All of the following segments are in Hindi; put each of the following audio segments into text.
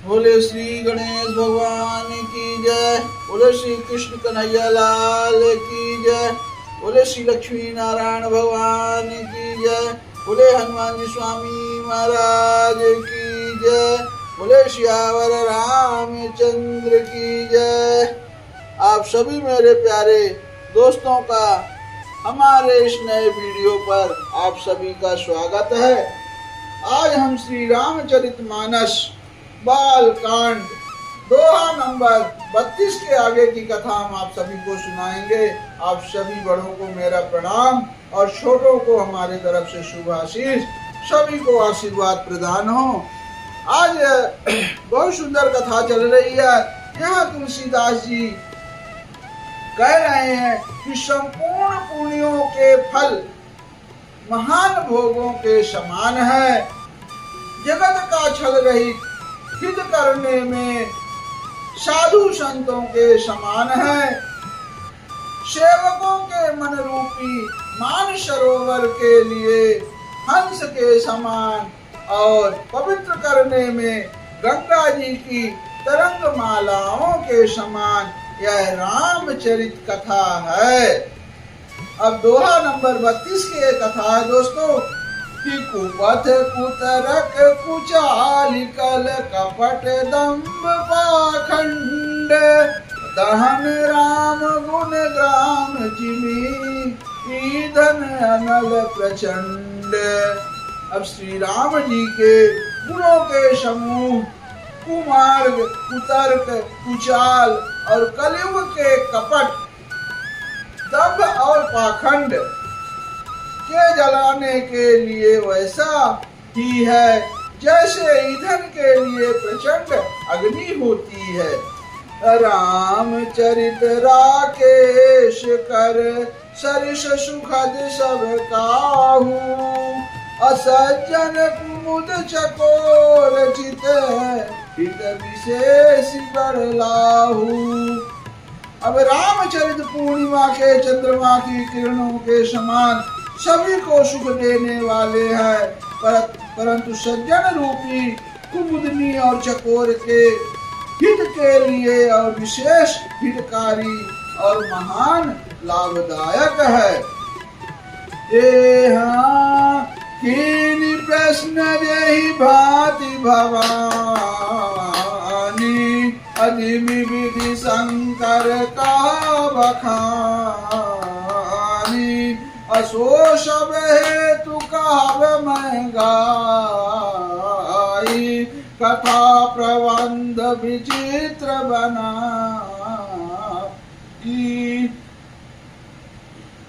बोले श्री गणेश भगवान की जय। बोले श्री कृष्ण कन्हैया लाल की जय। बोले श्री लक्ष्मी नारायण भगवान की जय। बोले हनुमान जी स्वामी महाराज की जय। बोले श्यावर रामचंद्र की जय। आप सभी मेरे प्यारे दोस्तों का हमारे इस नए वीडियो पर आप सभी का स्वागत है। आज हम श्री रामचरितमानस बाल कांड दोहा नंबर 32 के आगे की कथा हम आप सभी को सुनाएंगे। आप सभी बड़ों को मेरा प्रणाम और छोटों को हमारे तरफ से शुभ आशीष, सभी को आशीर्वाद प्रदान हो। आज बहुत सुंदर कथा चल रही है। यहाँ तुलसीदास जी कह रहे हैं कि संपूर्ण पुण्यों के फल महान भोगों के समान है। जगत का छल रहित हित करने में साधु संतों के समान है। सेवकों के मन रूपी मान सरोवर के लिए हंस के समान और पवित्र करने में गंगा जी की तरंग मालाओं के समान यह रामचरित कथा है। अब दोहा नंबर 32 की कथा है दोस्तों कि कुपथ कुतरक कुचाल कल कपट दम्भ पाखंड दहन राम गुण ग्राम जिमी ईंधन अनल प्रचंड। अब श्री राम जी के गुणों के समूह कुमार्ग, कुतर्क, कुचाल और कलयुग के कपट, दंभ और पाखंड के जलाने के लिए वैसा ही है जैसे ईंधन के लिए प्रचंड अग्नि होती है। रामचरित राकेश कर सरिस सुखद सब काहू असज्जन कुमुद चकोर चित हित विशेष बरलाहू। अब रामचरित पूर्णिमा के चंद्रमा की किरणों के समान सभी को सुख देने वाले हैं, परंतु सज्जन रूपी कुमुदनी और चकोर के हित के लिए और विशेष हितकारी और महान लाभदायक है। कीनी प्रश्न यही भांति भवानी अधिमि विधि शंकर का बखानी असो सब हेतु कहब मैं गाई कथा प्रबंध विचित्र बना।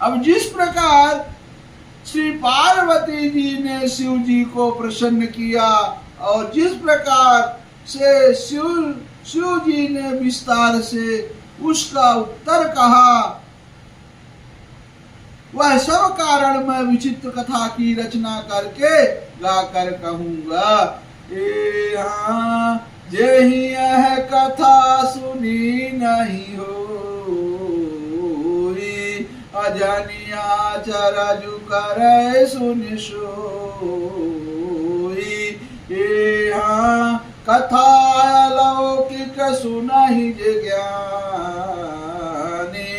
अब जिस प्रकार श्री पार्वती जी ने शिव जी को प्रसन्न किया और जिस प्रकार से शिव जी ने विस्तार से उसका उत्तर कहा, वह सब कारण मैं विचित्र कथा की रचना करके गाकर कहूंगा। जेहि यह कथा सुनी नहीं हो अजनिया चरजु करे सुनि सोई। कथा अलौकिक सुनहि ज्ञानी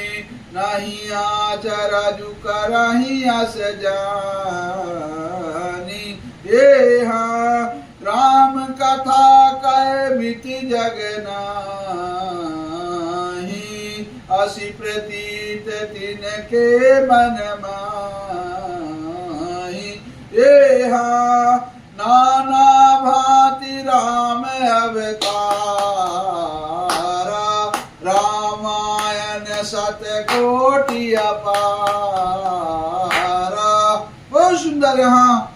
नहीं आचरजु करहि अस जानी। राम कथा कह मिति जग नाही असि प्रतीत तिनके मन माही। नाना भांति राम अवतारा रामायण सतकोटि अपारा। बहुत सुंदर। यहाँ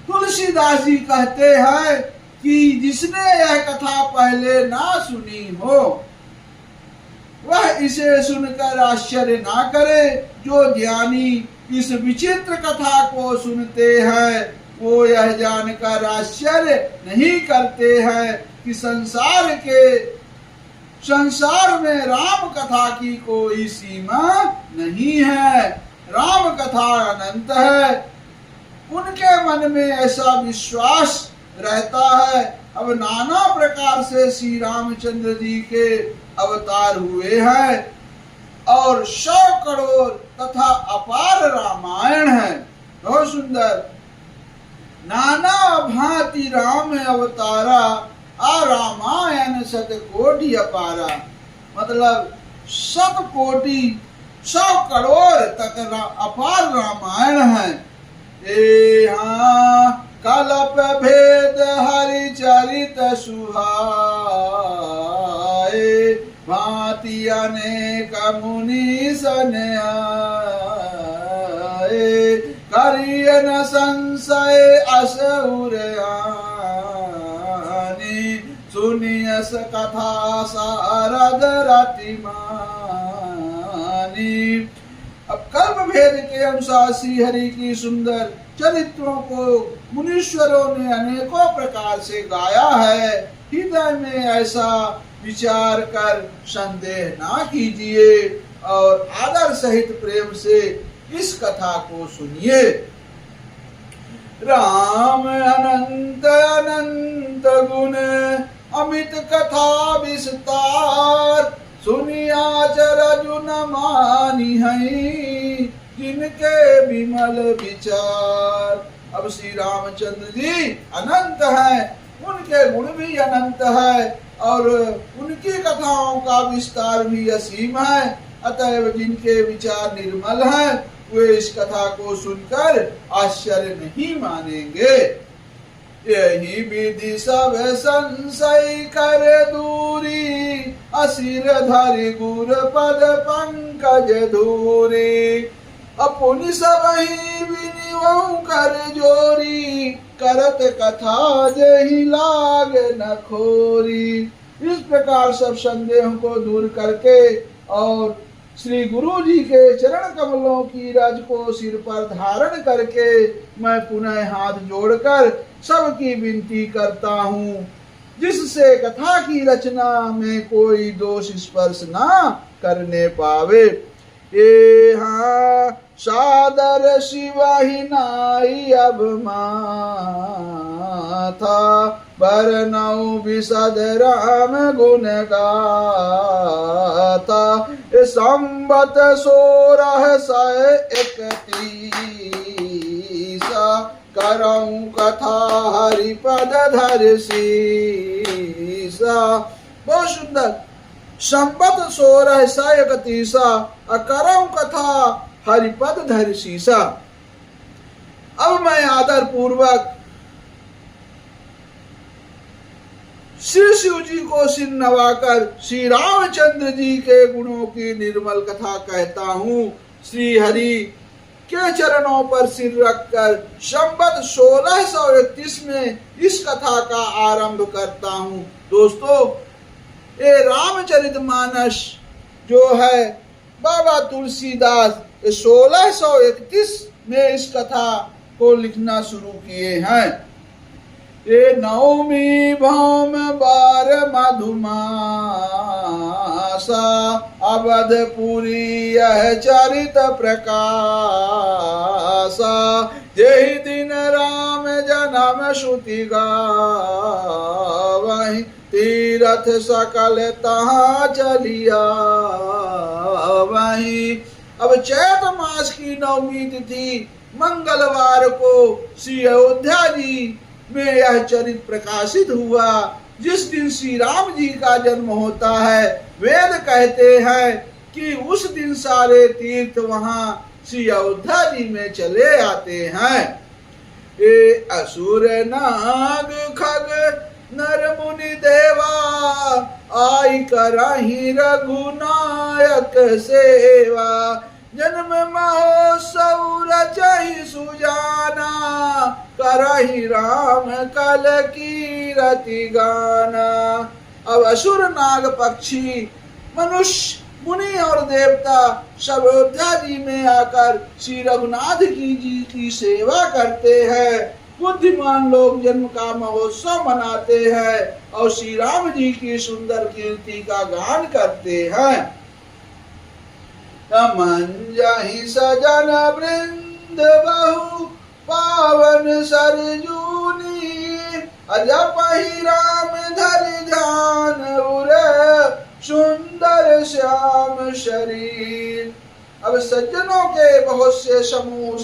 तुलसीदास जी कहते हैं कि जिसने यह कथा पहले ना सुनी हो वह इसे सुनकर आश्चर्य ना करे। जो ज्ञानी इस विचित्र कथा को सुनते हैं वो यह जानकर आश्चर्य नहीं करते हैं कि संसार में राम कथा की कोई सीमा नहीं है। राम कथा अनंत है। उनके मन में ऐसा विश्वास रहता है अब नाना प्रकार से श्री रामचंद्र जी के अवतार हुए हैं और 100 करोड़ तथा अपार रामायण है। बहुत सुंदर। नाना भांति राम अवतारा आ रामायण 100 कोटि अपारा, मतलब 100 कोटि 100 करोड़ तक अपार रामायण है। हाँ कल्प भेद हरि चरित सुहाए, भांति अनेक मुनि सन आए, करिय न संशय असुर आनी, सुनियस कथा सारद रतिमानी। अब कल्प भेद के अनुसार श्री हरि की सुंदर चरित्रों को मुनीश्वरों ने अनेकों प्रकार से गाया है। हृदय में ऐसा विचार कर संदेह ना कीजिए और आदर सहित प्रेम से इस कथा को सुनिए। राम अनंत अनंत गुण अमित कथा विस्तार, सुनिया चरजु न मानी है जिनके विमल विचार। अब श्री रामचंद्र जी अनंत हैं, उनके गुण भी अनंत है और उनकी कथाओं का विस्तार भी असीम है। अतएव जिनके विचार निर्मल हैं वे इस कथा को सुनकर आश्चर्य नहीं मानेंगे। यही विधि सब संशय कर दूरी, असिर धरि गुर पद पंकज धूरी, अपुनि सब ही विनिवहु कर जोरी, करत कथा जेहि लाग न खोरी। इस प्रकार सब संदेहों को दूर करके और श्री गुरु जी के चरण कमलों की रज को सिर पर धारण करके मैं पुनः हाथ जोड़कर सबकी विनती करता हूँ, जिससे कथा की रचना में कोई दोष स्पर्श ना करने पावे। ये हाँ सादर शिवाही नाई अब माथा, बरनऊ विशद राम गुण गाथा, संबत 1631 करऊं कथा हरिपद धर सीसा। बहुत सुंदर। संबत 1631 करऊं कथा हरिपद धर सीसा। अब मैं आदर पूर्वक श्री शिव जी को सिर नवाकर श्री रामचंद्र जी के गुणों की निर्मल कथा कहता हूँ। श्री हरि के चरणों पर सिर रखकर संबत 1631 में इस कथा का आरंभ करता हूँ। दोस्तों, ये रामचरितमानस जो है बाबा तुलसीदास 1631 में इस कथा को लिखना शुरू किए हैं। ये नवमी भौम बार मधुमासा, अवधपुरी यह चरित प्रकाशा, यही दिन राम जन्म श्रुति गावहीं, तीरथ सकल तहाँ चलिया वहीं। अब चैत मास की नवमी तिथि मंगलवार को श्री अयोध्या जी में यह चरित प्रकाशित हुआ। जिस दिन श्री राम जी का जन्म होता है, वेद कहते हैं कि उस दिन सारे तीर्थ वहां श्री अयोध्या जी में चले आते हैं। ये असुर नाग खग नर मुनि देवा, आई करहि रघुनायक सेवा, जन्म महोत्सव रचहि सुजाना, करहि राम कल कीरति गाना। अब असुर नाग पक्षी मनुष्य मुनि और देवता सब अयोध्या जी में आकर श्री रघुनाथ जी की सेवा करते हैं। बुद्धिमान लोग जन्म का महोत्सव मनाते हैं और श्री राम जी की सुंदर कीर्ति का गान करते हैं। मंजहि सजन वृंद बहु पावन सरजूनी, अजपहि राम धरि ध्यान उरे सुंदर श्याम शरीर। अब सज्जनों के बहुत से समूह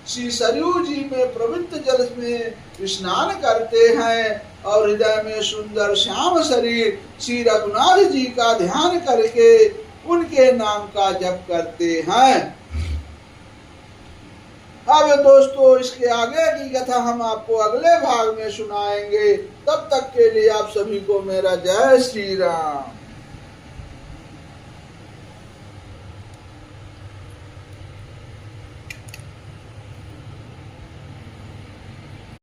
श्री सरयू जी में पवित्र जल में स्नान करते हैं और हृदय में सुंदर श्याम शरीर श्री रघुनाथ जी का ध्यान करके उनके नाम का जप करते हैं। अब दोस्तों इसके आगे की कथा हम आपको अगले भाग में सुनाएंगे। तब तक के लिए आप सभी को मेरा जय श्री राम।